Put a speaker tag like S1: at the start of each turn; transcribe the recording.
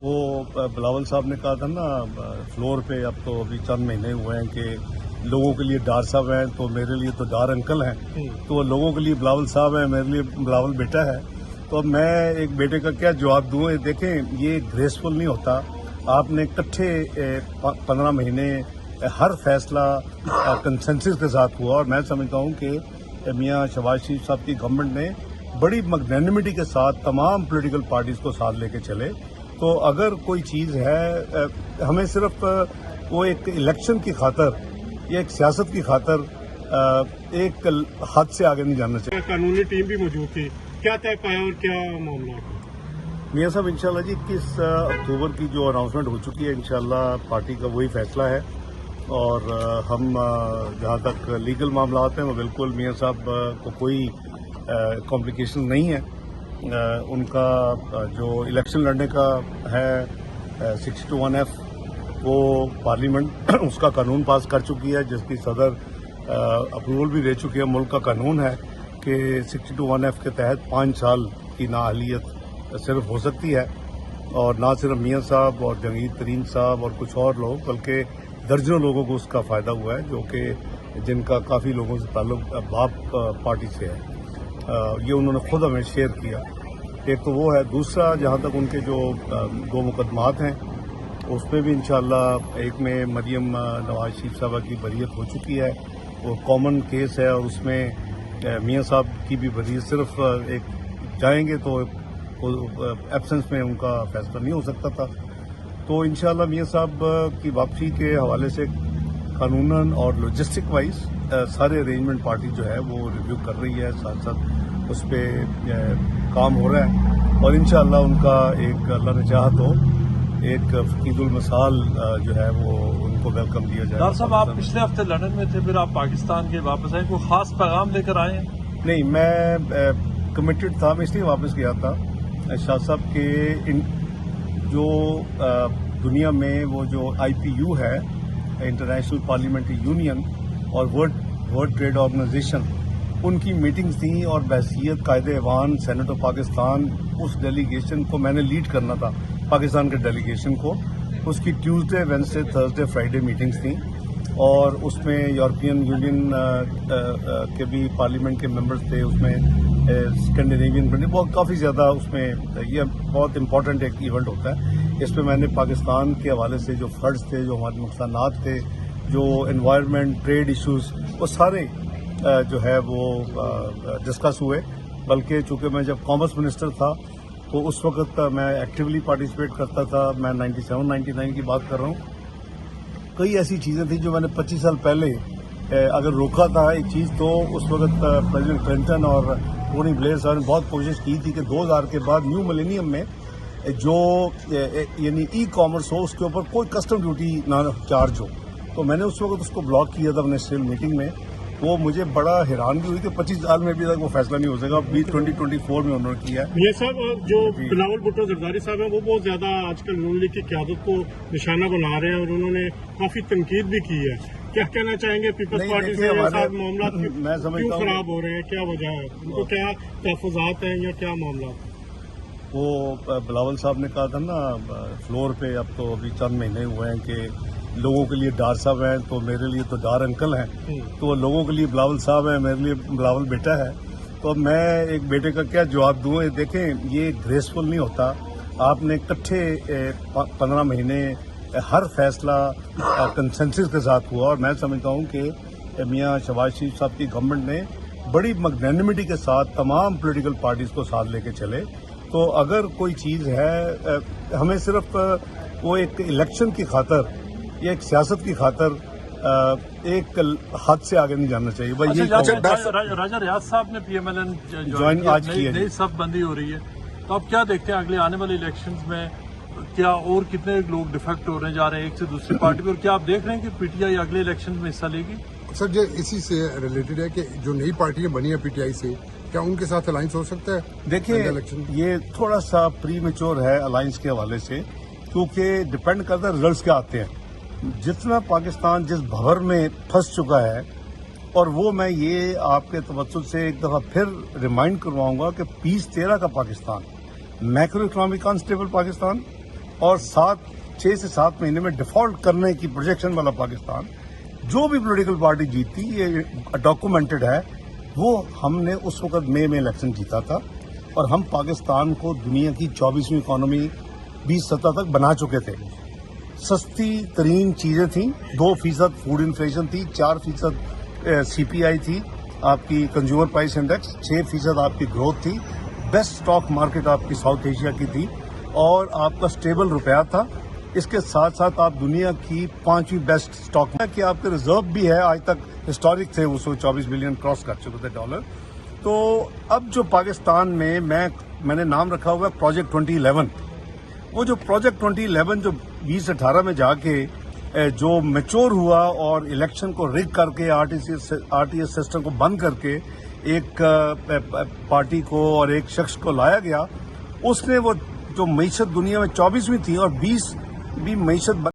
S1: وہ بلاول صاحب نے کہا تھا نا فلور پہ، اب تو ابھی چند مہینے ہوئے ہیں کہ لوگوں کے لیے ڈار صاحب ہیں تو میرے لیے تو ڈار انکل ہیں، تو وہ لوگوں کے لیے بلاول صاحب ہیں، میرے لیے بلاول بیٹا ہے۔ تو اب میں ایک بیٹے کا کیا جواب دوں؟ دیکھیں، یہ گریسفل نہیں ہوتا۔ آپ نے اکٹھے 15 مہینے ہر فیصلہ کنسنسس کے ساتھ ہوا، اور میں سمجھتا ہوں کہ میاں شہباز شریف صاحب کی گورنمنٹ نے بڑی میگنینمٹی کے ساتھ تمام پولیٹیکل پارٹیز کو ساتھ لے کے چلے۔ تو اگر کوئی چیز ہے، ہمیں صرف وہ ایک الیکشن کی خاطر یا ایک سیاست کی خاطر ایک حد سے آگے نہیں جانا چاہیے۔
S2: قانونی ٹیم بھی موجود تھی، کیا طے پایا اور کیا معاملہ؟
S1: میاں صاحب انشاءاللہ جی 21 اکتوبر کی جو اناؤنسمنٹ ہو چکی ہے، انشاءاللہ پارٹی کا وہی فیصلہ ہے، اور ہم جہاں تک لیگل معاملات ہیں وہ بالکل میاں صاحب کو کوئی کمپلیکیشن نہیں ہے۔ ان کا جو الیکشن لڑنے کا ہے 62(1)(f) وہ پارلیمنٹ اس کا قانون پاس کر چکی ہے، جس کی صدر اپروول بھی دے چکی ہے۔ ملک کا قانون ہے کہ 62(1)(f) کے تحت 5 سال کی نااہلیت صرف ہو سکتی ہے، اور نہ صرف میاں صاحب اور جنگیر ترین صاحب اور کچھ اور لوگ، بلکہ درجنوں لوگوں کو اس کا فائدہ ہوا ہے، جو کہ جن کا کافی لوگوں سے تعلق باپ پارٹی سے ہے۔ یہ انہوں نے خود ہمیں شیئر کیا۔ ایک تو وہ ہے، دوسرا جہاں تک ان کے جو 2 مقدمات ہیں اس پہ بھی انشاءاللہ ایک میں مریم نواز شریف صاحبہ کی بریت ہو چکی ہے، وہ کامن کیس ہے، اور اس میں میاں صاحب کی بھی بریت صرف ایک جائیں گے تو ایبسنس میں ان کا فیصلہ نہیں ہو سکتا تھا۔ تو انشاءاللہ میاں صاحب کی واپسی کے حوالے سے قانوناً اور لاجسٹک وائز سارے ارینجمنٹ پارٹی جو ہے وہ ریویو کر رہی ہے، ساتھ ساتھ اس پہ کام ہو رہا ہے، اور انشاءاللہ ان کا ایک اللہ نے چاہا تو ایک فقید المثال جو ہے وہ ان کو ویلکم دیا جائے۔
S3: ڈاکٹر صاحب، آپ پچھلے ہفتے لندن میں تھے، پھر آپ پاکستان کے واپس آئے، کوئی خاص پیغام لے کر آئے ہیں؟
S1: نہیں، میں کمیٹڈ تھا، میں اس لیے واپس گیا تھا شاہ صاحب کے جو دنیا میں وہ جو IPU ہے، انٹرنیشنل پارلیمنٹری یونین، اور ورلڈ ٹریڈ آرگنائزیشن، ان کی میٹنگز تھیں، اور بحیثیت قائد ایوان سینیٹ آف پاکستان اس ڈیلیگیشن کو میں نے لیڈ کرنا تھا، پاکستان کے ڈیلیگیشن کو۔ اس کی Tuesday, Wednesday, Thursday, Friday meetings تھیں، اور اس میں یورپین یونین کے بھی پارلیمنٹ کے ممبرز تھے، اس میں اسکینڈینیوین بہت کافی زیادہ، اس میں یہ بہت امپورٹنٹ ایک ایونٹ ہوتا ہے۔ اس پہ میں نے پاکستان کے حوالے سے جو فلڈز تھے، جو ہمارے نقصانات تھے، جو انوائرمنٹ، ٹریڈ ایشوز، وہ سارے جو ہے وہ ڈسکس ہوئے۔ بلکہ چونکہ میں جب کامرس منسٹر تھا تو اس وقت میں ایکٹیولی پارٹیسپیٹ کرتا تھا، میں 97-99 کی بات کر رہا ہوں۔ کئی ایسی چیزیں تھیں جو میں نے 25 سال پہلے اگر روکا تھا ایک چیز، تو اس وقت پریزیڈنٹ کلنٹن اور ٹونی بلیئر صاحب نے بہت کوشش کی تھی کہ 2000 کے بعد نیو ملینیم میں جو یعنی ای کامرس ہو، اس کے اوپر کوئی کسٹم ڈیوٹی نہ چارج ہو۔ تو میں نے اس وقت اس کو بلاک کیا تھا منسٹریل میٹنگ میں۔ وہ مجھے بڑا حیرانگی ہوئی کہ 25 سال میں ابھی تک وہ فیصلہ نہیں ہو سکا، 2024 میں انہوں نے کیا ہے۔
S2: میاں صاحب، جو بلاول بھٹو زرداری صاحب ہیں، وہ بہت زیادہ آج کل نون لیگ کی قیادت کو نشانہ بنا رہے ہیں، اور انہوں نے کافی تنقید بھی کی ہے۔ کیا کہنا چاہیں گے پیپلز پارٹی سے معاملات کیوں خراب ہو رہے ہیں؟ کیا وجہ ہے؟ ان کو کیا تحفظات ہیں یا کیا معاملات؟
S1: وہ بلاول صاحب نے کہا تھا نا فلور پہ، اب تو ابھی چند مہینے ہوئے ہیں کہ لوگوں کے لیے ڈار صاحب ہیں تو میرے لیے تو ڈار انکل ہیں، تو وہ لوگوں کے لیے بلاول صاحب ہیں، میرے لیے بلاول بیٹا ہے۔ تو اب میں ایک بیٹے کا کیا جواب دوں؟ دیکھیں، یہ گریسفل نہیں ہوتا۔ آپ نے اکٹھے 15 مہینے ہر فیصلہ کنسنسس کے ساتھ ہوا، اور میں سمجھتا ہوں کہ میاں شہباز شریف صاحب کی گورنمنٹ نے بڑی میگنینمٹی کے ساتھ تمام پولیٹیکل پارٹیز کو ساتھ لے کے چلے۔ تو اگر کوئی چیز ہے، ہمیں صرف وہ ایک الیکشن کی خاطر یا ایک سیاست کی خاطر ایک حد سے آگے نہیں جانا چاہیے۔
S3: راجہ ریاض صاحب نے PMLN
S1: جوائن آج کی ہے،
S3: نئی صف بندی ہو رہی ہے، تو آپ کیا دیکھتے ہیں اگلے آنے والے الیکشنز میں کیا اور کتنے لوگ ڈیفیکٹ ہونے جا رہے ہیں ایک سے دوسری پارٹی پہ، اور کیا آپ دیکھ رہے ہیں کہ PTI اگلے الیکشنز میں حصہ لے گی؟
S4: سر، جو اسی سے ریلیٹڈ ہے کہ جو نئی پارٹیاں بنی ہیں PTI سے، کیا ان کے ساتھ الائنس ہو سکتا ہے؟
S1: دیکھیں، یہ تھوڑا سا پری میچور ہے الائنس کے حوالے سے، کیونکہ ڈپینڈ کرتا ہے ریزلٹس کیا آتے ہیں۔ جتنا پاکستان جس بھور میں پھنس چکا ہے، اور وہ میں یہ آپ کے توسط سے ایک دفعہ پھر ریمائنڈ کرواؤں گا کہ 2013 کا Pakistan, macro economic unstable Pakistan, اور 6 سے 7 مہینے میں ڈیفالٹ کرنے کی پروجیکشن والا پاکستان، جو بھی پولیٹیکل پارٹی جیتتی یہ ڈاکومنٹڈ ہے، وہ ہم نے اس وقت مئی میں الیکشن جیتا تھا اور ہم پاکستان کو دنیا کی 24ویں اکانومی 20 سطح تک بنا چکے تھے۔ سستی ترین چیزیں تھیں، 2% فوڈ انفلیشن تھی، 4% CPI تھی آپ کی کنزیومر پرائس انڈیکس، 6% آپ کی گروتھ تھی، بیسٹ اسٹاک مارکیٹ آپ کی ساؤتھ ایشیا کی تھی اور آپ کا اسٹیبل روپیہ تھا۔ اس کے ساتھ ساتھ آپ دنیا کی 5ویں بیسٹ اسٹاک کہ آپ کے ریزرو بھی ہے، آج تک ہسٹورک تھے، 124 بلین کراس کر چکے تھے ڈالر۔ تو اب جو پاکستان میں میں نے نام رکھا ہوا ہے پروجیکٹ 2011، وہ جو پروجیکٹ 2011 جو 2018 میں جا کے جو میچور ہوا اور الیکشن کو رگ کر کے RTS سسٹم کو بند کر کے ایک پارٹی کو اور ایک شخص کو لایا گیا، اس نے وہ جو معیشت دنیا میں 24ویں تھی اور 20 بھی معیشت